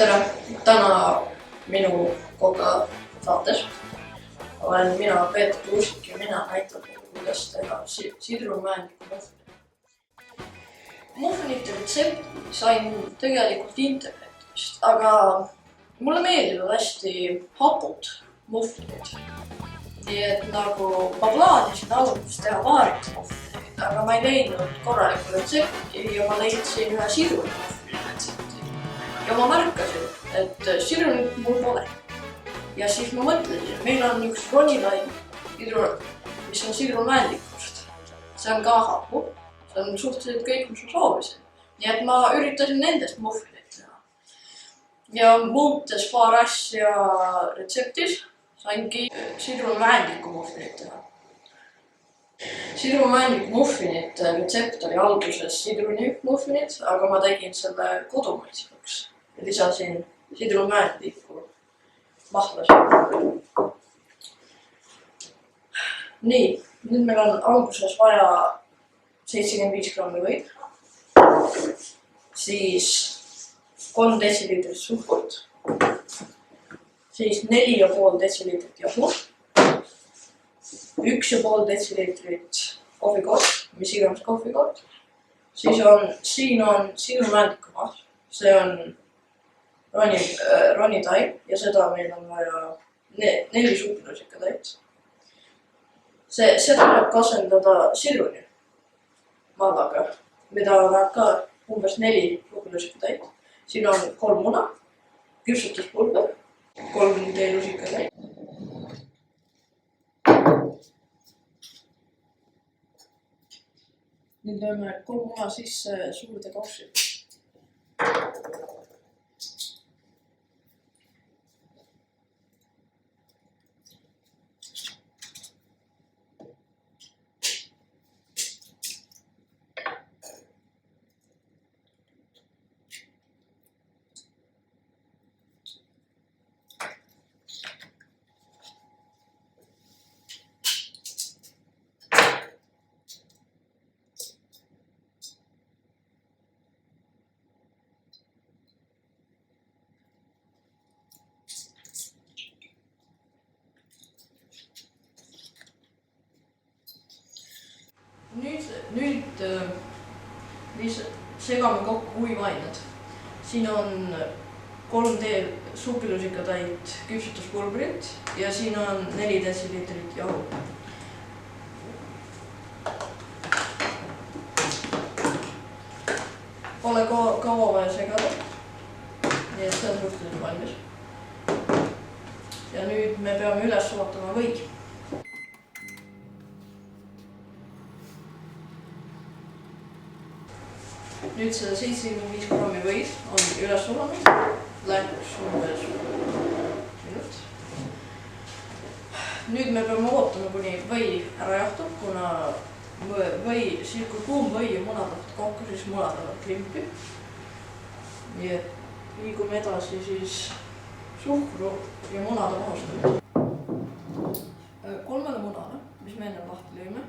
tere! Täna minu koga saates olen mina Peeter Kuusik ja mina näitan, kuidas teha sidrunmäändiku muffinit. Muffinite retsepti sain tegelikult internetist, aga mulle meeldivad hästi hapud muffinid. Nii et nagu ma plaanisin alguses teha vaaritusmuffineid, aga ma ei leidnud korralikku retsepti ja ma leidsin ühe sidrunmuffini retsepti. Ja ma märkasin, et sidrunit mul pole. Ja siis ma mõtlesin, et meil on üks ronilaim, mis on sidrunmändikust. See on ka hapu, see on suhteliselt kõik, mis ma soovisin. Nii et ma üritasin nendest muffinit teha. Ja muutes paar asja retseptis saingi sidrunmändiku muffinit teha. Sidrunmändiku muffinit retsept oli alguses sidruni muffinit, aga ma tegin selle kodumaisemaks. Lisasin sidrunmändiku mahlasin. Nii, nüüd meil on alguses vaja 75 grammi võid, siis 3 detsiliitrit suhkurt, siis 4,5 detsiliitrit jahu, 1,5 detsiliitrit kohvikoort, mis iganes kohvikoort, siis siin on sidrunmändiku mahl, see on ronitaim ja seda meil on vaja 4 supilusikatäit. Seda tuleb asendada sidruni mahlaga, mida läheb ka umbes 4 supilusikatäit. Siin on 3 muna, küpsutuspulber, 3 teelusikatäit. Nüüd lööme 3 muna sisse suurde kaussi. Nüüd segame kokku uivained. Siin on 3 supilusikatäit küpsutuspulbrit ja siin on 4 detsiliitrit jahu. Pole kaua vaja segada, nii et see on suhteliselt valmis. Ja nüüd me peame üles vaatama või. Nüüd seda 75 grammi võid on üles sulanud, läks umbes minut. Nüüd me peame ootama, kuni või ära jahtub, kuna kui kuum või ja munad lähevad kokku, siis munad lähevad krimpi. Nii et liigume edasi siis suhkru ja munade mahustamisega. 3 munale, mis me enne lahti lõime,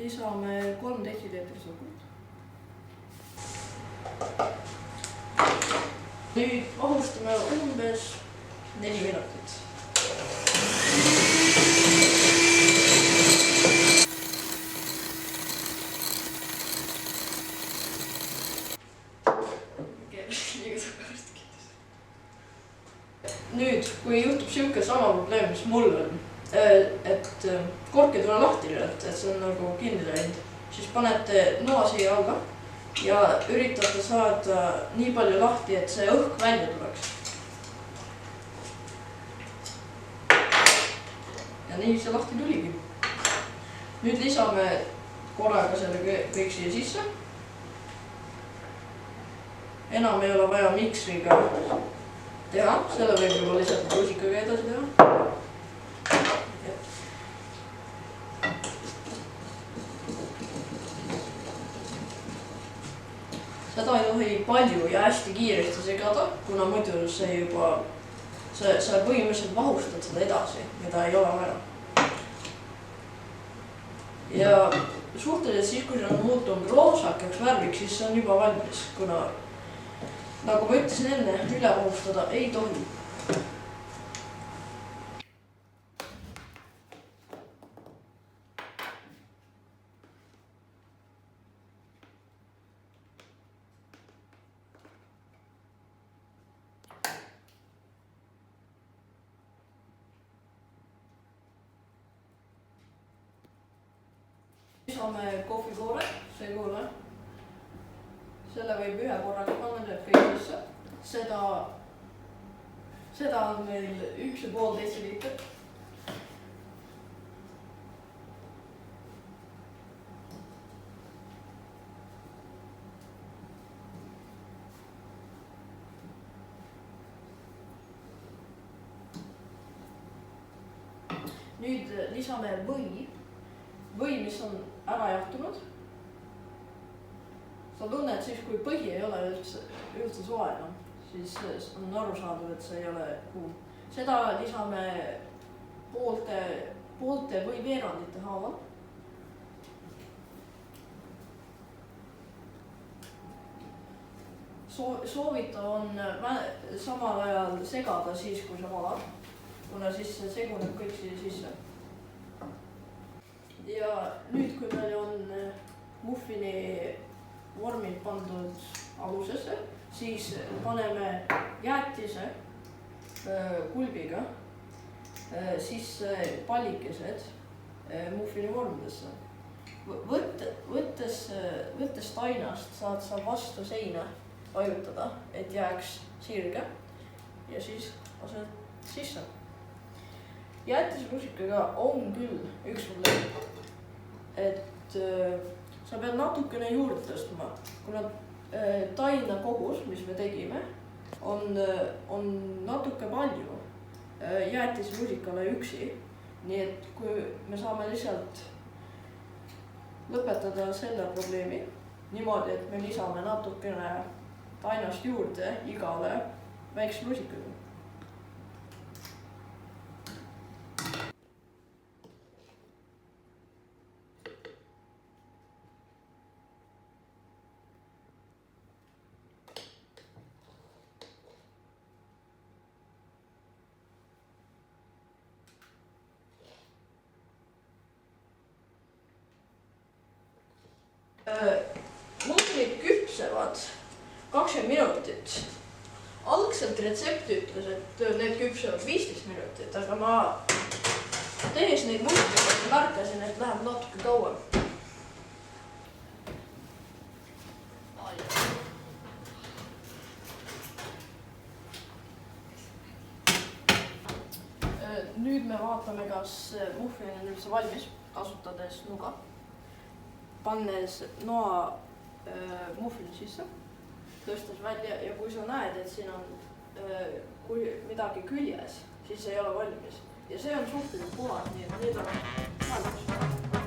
lisame 3 detsiliitrit suhkrut. Nüüd mahustame umbes 4 minutit. Nüüd, kui juhtub siuke sama probleem, mis mul on, et kork ei tule lahti üldse, et see on nagu kinni läinud, siis panete noa siia alla ja üritate saada nii palju lahti, et see õhk välja tuleks. Ja nii see lahti tuligi. Nüüd lisame korraga selle kõik siia sisse. Enam ei ole vaja miksriga teha, selle võib juba lihtsalt rusikaga edasi teha. Seda ei tohi palju ja hästi kiiresti segada, kuna muidu sa põhimõtteliselt vahustad seda edasi, mida ei ole vaja. Ja suhteliselt siis, kui see on muutunud roosakaks värviks, siis see on juba valmis, kuna nagu ma ütlesin enne, üle unustada ei tohi. Lisame kohvikoore, seguule. Selle võib ühe korraga panna, teeb kõik sisse. Seda on meil 1,5 detsiliitrit. Nüüd lisame või, mis on ära jahtunud. Sa tunned siis, kui põhi ei ole üldse soe enam, siis on arusaadav, et see ei ole kuum. Seda lisame poolte või veerandite haaval. Soovitav on samal ajal segada siis, kui sa valad, kuna siis see seguneb kõik siia sisse. Ja nüüd, kui meil on muffini vormid pandud alusesse, siis paneme jäätise kulbiga sisse pallikesed muffini vormidesse. Võttes tainast saad sa vastu seina vajutada, et jääks sirge ja siis ased sisse. Jäätislusikaga on küll üks probleem, et sa pead natukene juurde tõstma, kuna taina kogus, mis me tegime, on natuke palju jäätislusikale üksi. Nii et kui me saame lihtsalt lõpetada selle probleemi niimoodi, et me lisame natukene tainast juurde igale väikse lusikaga. Muffinid küpsevad 20 minutit. Algselt retsept ütles, et need küpsevad 15 minutit, aga ma tehes neid muffinaid märkasin, et läheb natuke kauem. Nüüd me vaatame, kas muffin on üldse valmis, kasutades nuga. Pannes noa muffini sisse, tõstes välja ja kui sa näed, et siin on midagi küljes, siis ei ole valmis. Ja see on suhteliselt puhas, nii et need on valmis.